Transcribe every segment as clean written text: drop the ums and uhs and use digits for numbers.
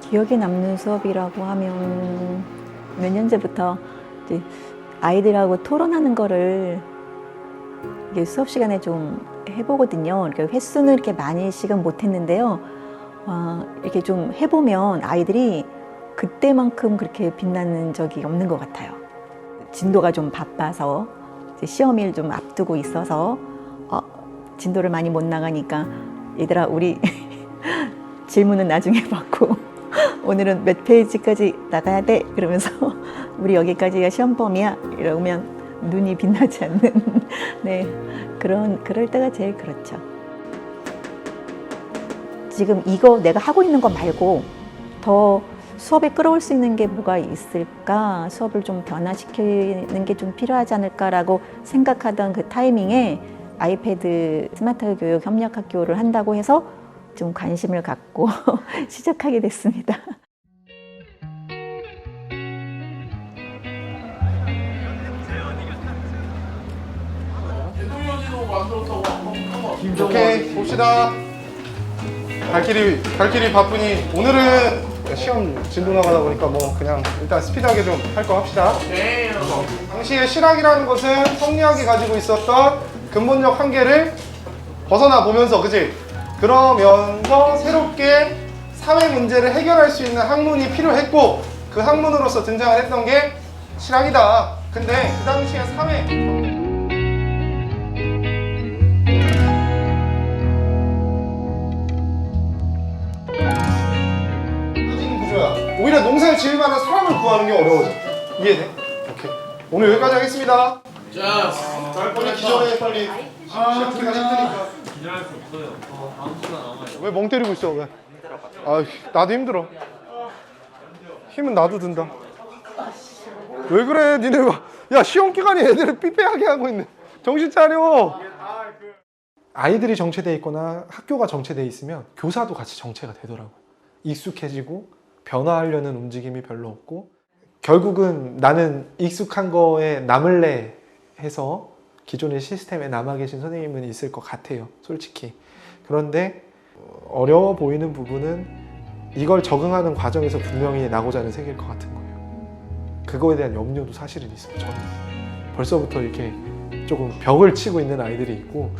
기억에 남는 수업이라고 하면 몇 년째부터 이제 아이들하고 토론하는 거를 이게 수업 시간에 좀 해보거든요. 그러니까 횟수는 이렇게 많이 시간 못 했는데요. 이렇게 좀 해보면 아이들이 그때만큼 그렇게 빛나는 적이 없는 것 같아요. 진도가 좀 바빠서 이제 시험일 좀 앞두고 있어서 진도를 많이 못 나가니까 얘들아 우리 질문은 나중에 받고 오늘은 몇 페이지까지 나가야 돼 그러면서 우리 여기까지가 시험 범위야 이러면 눈이 빛나지 않는 네 그럴 때가 제일 그렇죠. 지금 이거 내가 하고 있는 거 말고 더 수업에 끌어올 수 있는 게 뭐가 있을까, 수업을 좀 변화시키는 게 좀 필요하지 않을까라고 생각하던 그 타이밍에 아이패드 스마트 교육 협력학교를 한다고 해서 좀 관심을 갖고 시작하게 됐습니다. 오케이 봅시다. 갈 길이 바쁘니 오늘은 시험 진도 나가다 보니까 뭐 그냥 일단 스피드하게 좀 할 거 합시다. 네. 당시에 실학이라는 것은 성리학이 가지고 있었던 근본적 한계를 벗어나 보면서, 그치? 그러면서 새롭게 사회 문제를 해결할 수 있는 학문이 필요했고, 그 학문으로서 등장을 했던 게 실학이다. 근데 그 당시에 사회 구조야. 오히려 농사를 지을 만한 사람을 구하는 게 어려워져. 이해돼? 오케이. 오늘 여기까지 하겠습니다. 자, 빨리 기존에 빨리 시험 기간 힘드니까. 기절할 수 없어요. 다음 시간 남아요. 왜 멍 때리고 있어? 왜? 아, 나도 힘들어. 힘은 나도 든다. 왜 그래? 니네 야, 시험 기간에 애들을 삐빼하게 하고 있네. 정신 차려. 아이들이 정체돼 있거나 학교가 정체돼 있으면 교사도 같이 정체가 되더라고요. 익숙해지고 변화하려는 움직임이 별로 없고, 결국은 나는 익숙한 거에 남을래 해서 기존의 시스템에 남아 계신 선생님은 있을 것 같아요, 솔직히. 그런데 어려워 보이는 부분은 이걸 적응하는 과정에서 분명히 나고자 하는 세계일 것 같은 거예요. 그거에 대한 염려도 사실은 있어요. 저는 벌써부터 이렇게 조금 벽을 치고 있는 아이들이 있고,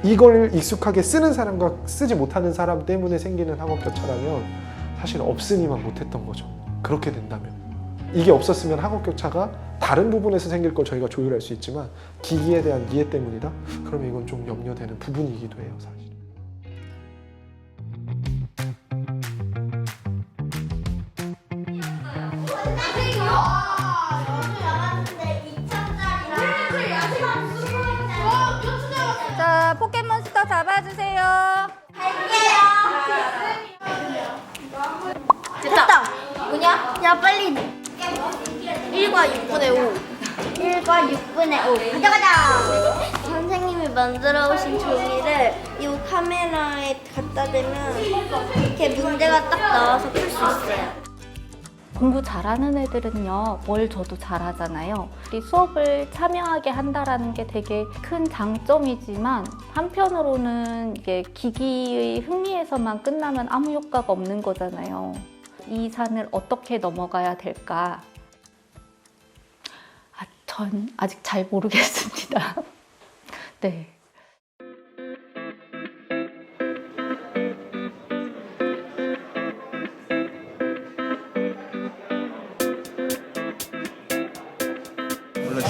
이걸 익숙하게 쓰는 사람과 쓰지 못하는 사람 때문에 생기는 학업 격차라면 사실 없으니만 못했던 거죠. 그렇게 된다면 이게 없었으면 학업 격차가 다른 부분에서 생길 걸 저희가 조율할 수 있지만 기기에 대한 이해 때문이다? 그러면 이건 좀 염려되는 부분이기도 해요, 사실. 자, 포켓몬스터 잡아주세요. 됐다. 뭐냐? 야 빨리. 1과 6분의 5. 1과 6분의 5. 가자 가자. 선생님이 만들어 오신 종이를 이 카메라에 갖다 대면 이렇게 문제가 딱 나와서 풀 수 있어요. 공부 잘하는 애들은요, 뭘 줘도 잘하잖아요. 이 수업을 참여하게 한다라는 게 되게 큰 장점이지만 한편으로는 이게 기기의 흥미에서만 끝나면 아무 효과가 없는 거잖아요. 이 산을 어떻게 넘어가야 될까? 전 아직 잘 모르겠습니다. 네.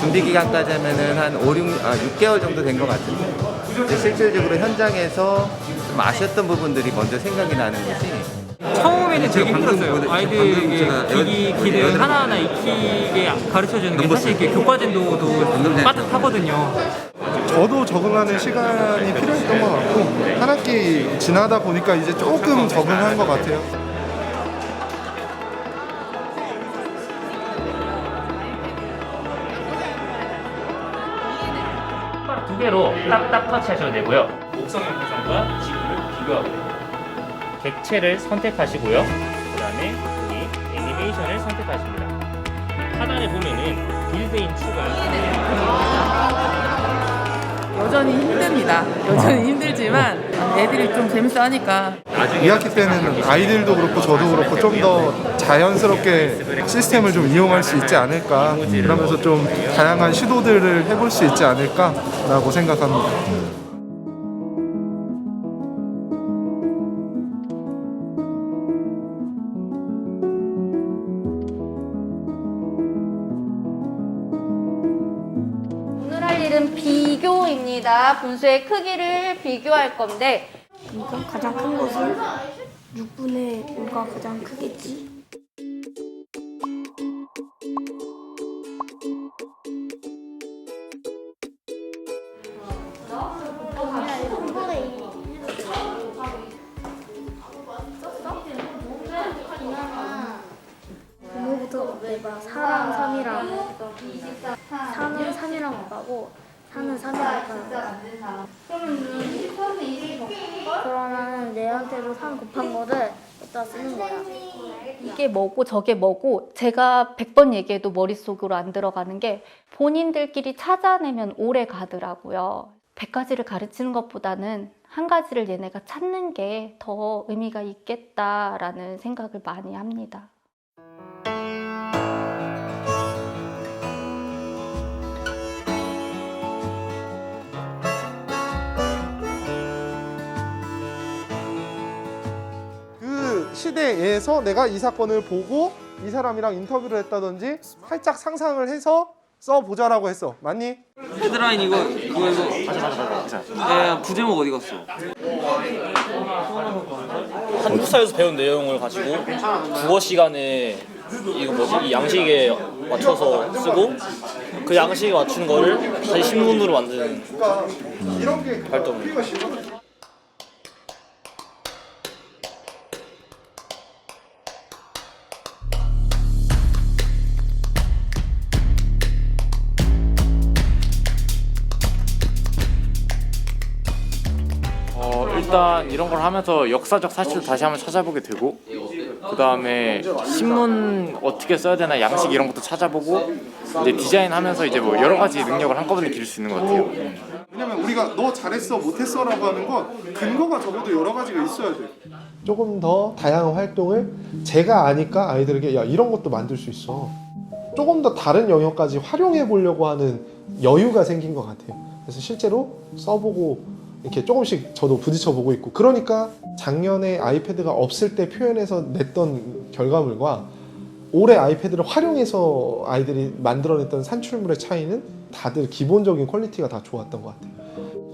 준비 기간까지 하면은 한 6개월 정도 된 것 같은데, 이제 실질적으로 현장에서 좀 아쉬웠던 부분들이 먼저 생각이 나는 거지. 처음에는 되게 힘들었어요. 아이들에게 기기 기능 하나하나 익히게 가르쳐주는 게 사실 이렇게 교과진도도 빠듯하거든요. 저도 적응하는 시간이 필요했던 것 같고, 한 학기 지나다 보니까 이제 조금 적응한 것 같아요. 두 개로 딱딱 터치하셔도 되고요. 목성 형태선과 지구를 비교하고 됩니다. 객체를 선택하시고요. 그 다음에 여기 애니메이션을 선택하십니다. 하단에 보면은 빌드인 추가. 여전히 힘듭니다. 여전히 힘들지만 애들이 좀 재밌어 하니까. 2학기 때는 아이들도 그렇고 저도 그렇고 좀 더 자연스럽게 시스템을 좀 이용할 수 있지 않을까, 그러면서 좀 다양한 시도들을 해볼 수 있지 않을까라고 생각합니다. 오늘 할 일은 비교입니다. 분수의 크기를 비교할 건데 그러니까 가장 큰 것은 6분의 5가 가장 크겠지. 부모부터 내봐. 4랑 3이랑 3은 3이랑 못하고 4는 3이랑 못하고. 그러면 얘한테도 3 곱한 거를 여기다 쓰는 거야. 이게 뭐고 저게 뭐고 제가 100번 얘기해도 머릿속으로 안 들어가는 게 본인들끼리 찾아내면 오래 가더라고요. 100가지를 가르치는 것보다는 한 가지를 얘네가 찾는 게 더 의미가 있겠다라는 생각을 많이 합니다. 그 시대에서 내가 이 사건을 보고 이 사람이랑 인터뷰를 했다든지 살짝 상상을 해서 써보자라고 했어. 맞니? 헤드라인 이거 부제목 어디 갔어? 한국사에서 배운 내용을 가지고 국어 시간에 이거 뭐지? 이 양식에 맞춰서 쓰고 그 양식에 맞춘 거를 다시 신문으로 만드는 이런 게 활동을. 일단 이런 걸 하면서 역사적 사실을 다시 한번 찾아보게 되고, 그 다음에 신문 어떻게 써야 되나 양식 이런 것도 찾아보고, 이제 디자인하면서 이제 뭐 여러 가지 능력을 한꺼번에 기를 수 있는 것 같아요. 왜냐면 우리가 너 잘했어 못했어라고 하는 건 근거가 적어도 여러 가지가 있어야 돼. 조금 더 다양한 활동을 제가 아니까 아이들에게 야 이런 것도 만들 수 있어. 조금 더 다른 영역까지 활용해 보려고 하는 여유가 생긴 것 같아요. 그래서 실제로 써보고 이렇게 조금씩 저도 부딪혀 보고 있고, 그러니까 작년에 아이패드가 없을 때 표현해서 냈던 결과물과 올해 아이패드를 활용해서 아이들이 만들어냈던 산출물의 차이는 다들 기본적인 퀄리티가 다 좋았던 것 같아요.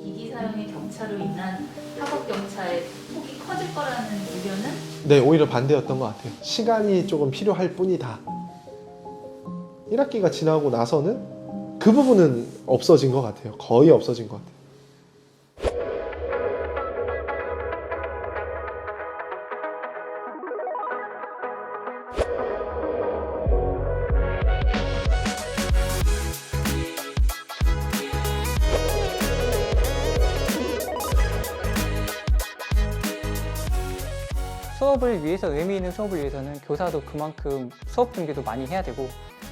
기기 사용의 격차로 인한 학업 격차의 폭이 커질 거라는 우려는? 네, 오히려 반대였던 것 같아요. 시간이 조금 필요할 뿐이다. 1학기가 지나고 나서는 그 부분은 없어진 것 같아요. 거의 없어진 것 같아요. 수업을 위해서 의미 있는 수업을 위해서는 교사도 그만큼 수업 준비도 많이 해야 되고,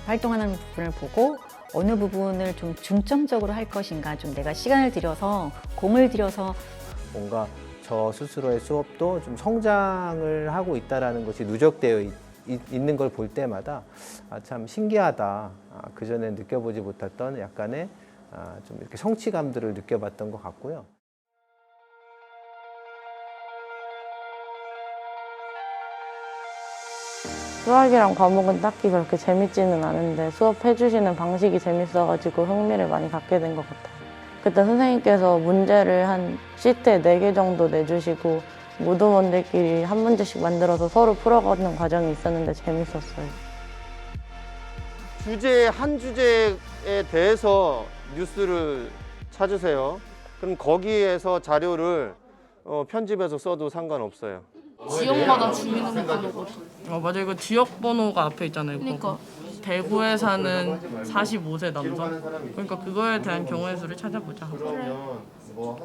활동하는 부분을 보고 어느 부분을 좀 중점적으로 할 것인가, 좀 내가 시간을 들여서 공을 들여서 뭔가 저 스스로의 수업도 좀 성장을 하고 있다는 것이 누적되어 있는 걸 볼 때마다 참 신기하다. 그전에 느껴보지 못했던 약간의 좀 이렇게 성취감들을 느껴봤던 것 같고요. 수학이랑 과목은 딱히 그렇게 재밌지는 않은데 수업해주시는 방식이 재밌어가지고 흥미를 많이 갖게 된 것 같아요. 그때 선생님께서 문제를 한 시트에 4개 정도 내주시고 모두원들끼리 한 문제씩 만들어서 서로 풀어가는 과정이 있었는데 재밌었어요. 한 주제에 대해서 뉴스를 찾으세요. 그럼 거기에서 자료를 편집해서 써도 상관없어요. 지역마다 주민등록번호거든. 맞아, 이거 지역번호가 앞에 있잖아요. 그러니까 대구에 사는 45세 남성. 그러니까 그거에 대한 경우의 수를 찾아보자.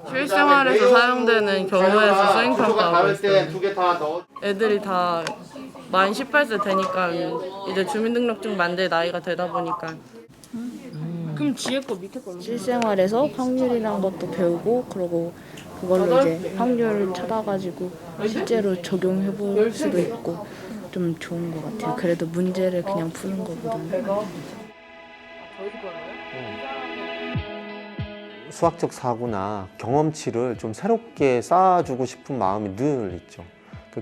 실생활에서 사용되는 경우의 수 쓰임 평가하고 있어요. 애들이 다 만 18세 되니까 이제 주민등록증 만들 나이가 되다 보니까. 그럼 뒤에 거 밑에 거. 실생활에서 확률이란 것도 배우고, 그리고 그걸로 이제 확률을 찾아가지고 실제로 적용해 볼 수도 있고 좀 좋은 것 같아요. 그래도 문제를 그냥 푸는 것보다는. 수학적 사고나 경험치를 좀 새롭게 쌓아주고 싶은 마음이 늘 있죠.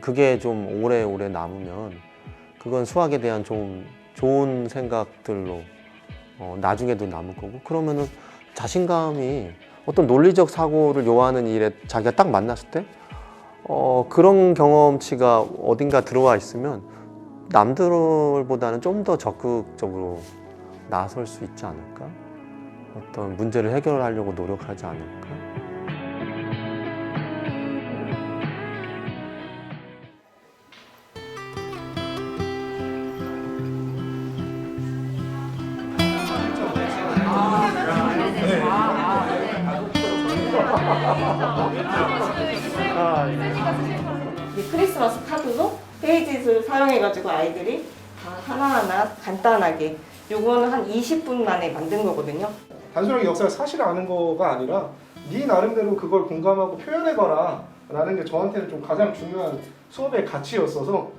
그게 좀 오래오래 남으면 그건 수학에 대한 좀 좋은 생각들로 나중에도 남을 거고, 그러면은 자신감이 어떤 논리적 사고를 요하는 일에 자기가 딱 만났을 때 그런 경험치가 어딘가 들어와 있으면 남들보다는 좀 더 적극적으로 나설 수 있지 않을까? 어떤 문제를 해결하려고 노력하지 않을까? 이 크리스마스 카드도 페이지를 사용해가지고 아이들이 하나하나 간단하게, 요거는 한 20분 만에 만든 거거든요. 단순하게 역사를 사실 아는 거가 아니라 네 나름대로 그걸 공감하고 표현해봐라 라는 게 저한테는 좀 가장 중요한 수업의 가치였어서.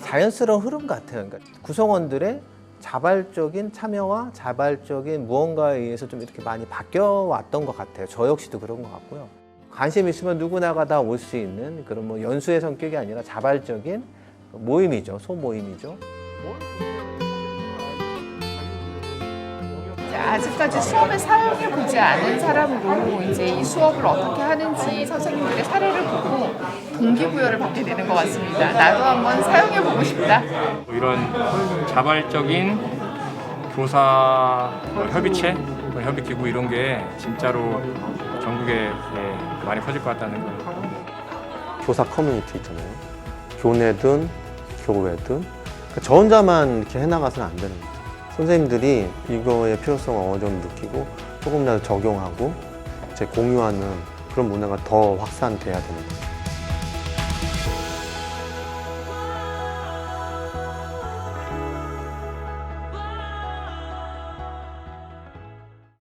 자연스러운 흐름 같아요. 그러니까 구성원들의 자발적인 참여와 자발적인 무언가에 의해서 좀 이렇게 많이 바뀌어왔던 것 같아요. 저 역시도 그런 것 같고요. 관심 있으면 누구나가 다 올 수 있는 그런 뭐 연수의 성격이 아니라 자발적인 모임이죠. 소모임이죠. 아직까지 수업을 사용해 보지 않은 사람으로 이제 이 수업을 어떻게 하는지 선생님들의 사례를 보고 동기부여를 받게 되는 것 같습니다. 나도 한번 사용해 보고 싶다. 이런 자발적인 교사 협의체, 협의기구 이런 게 진짜로 전국에 많이 퍼질 것 같다는 거. 교사 커뮤니티 있잖아요. 교내든 교회든 그러니까 저 혼자만 이렇게 해나가서는 안 되는 거죠. 선생님들이 이거의 필요성을 어느 정도 느끼고 조금이라도 적용하고 이제 공유하는 그런 문화가 더 확산돼야 됩니다.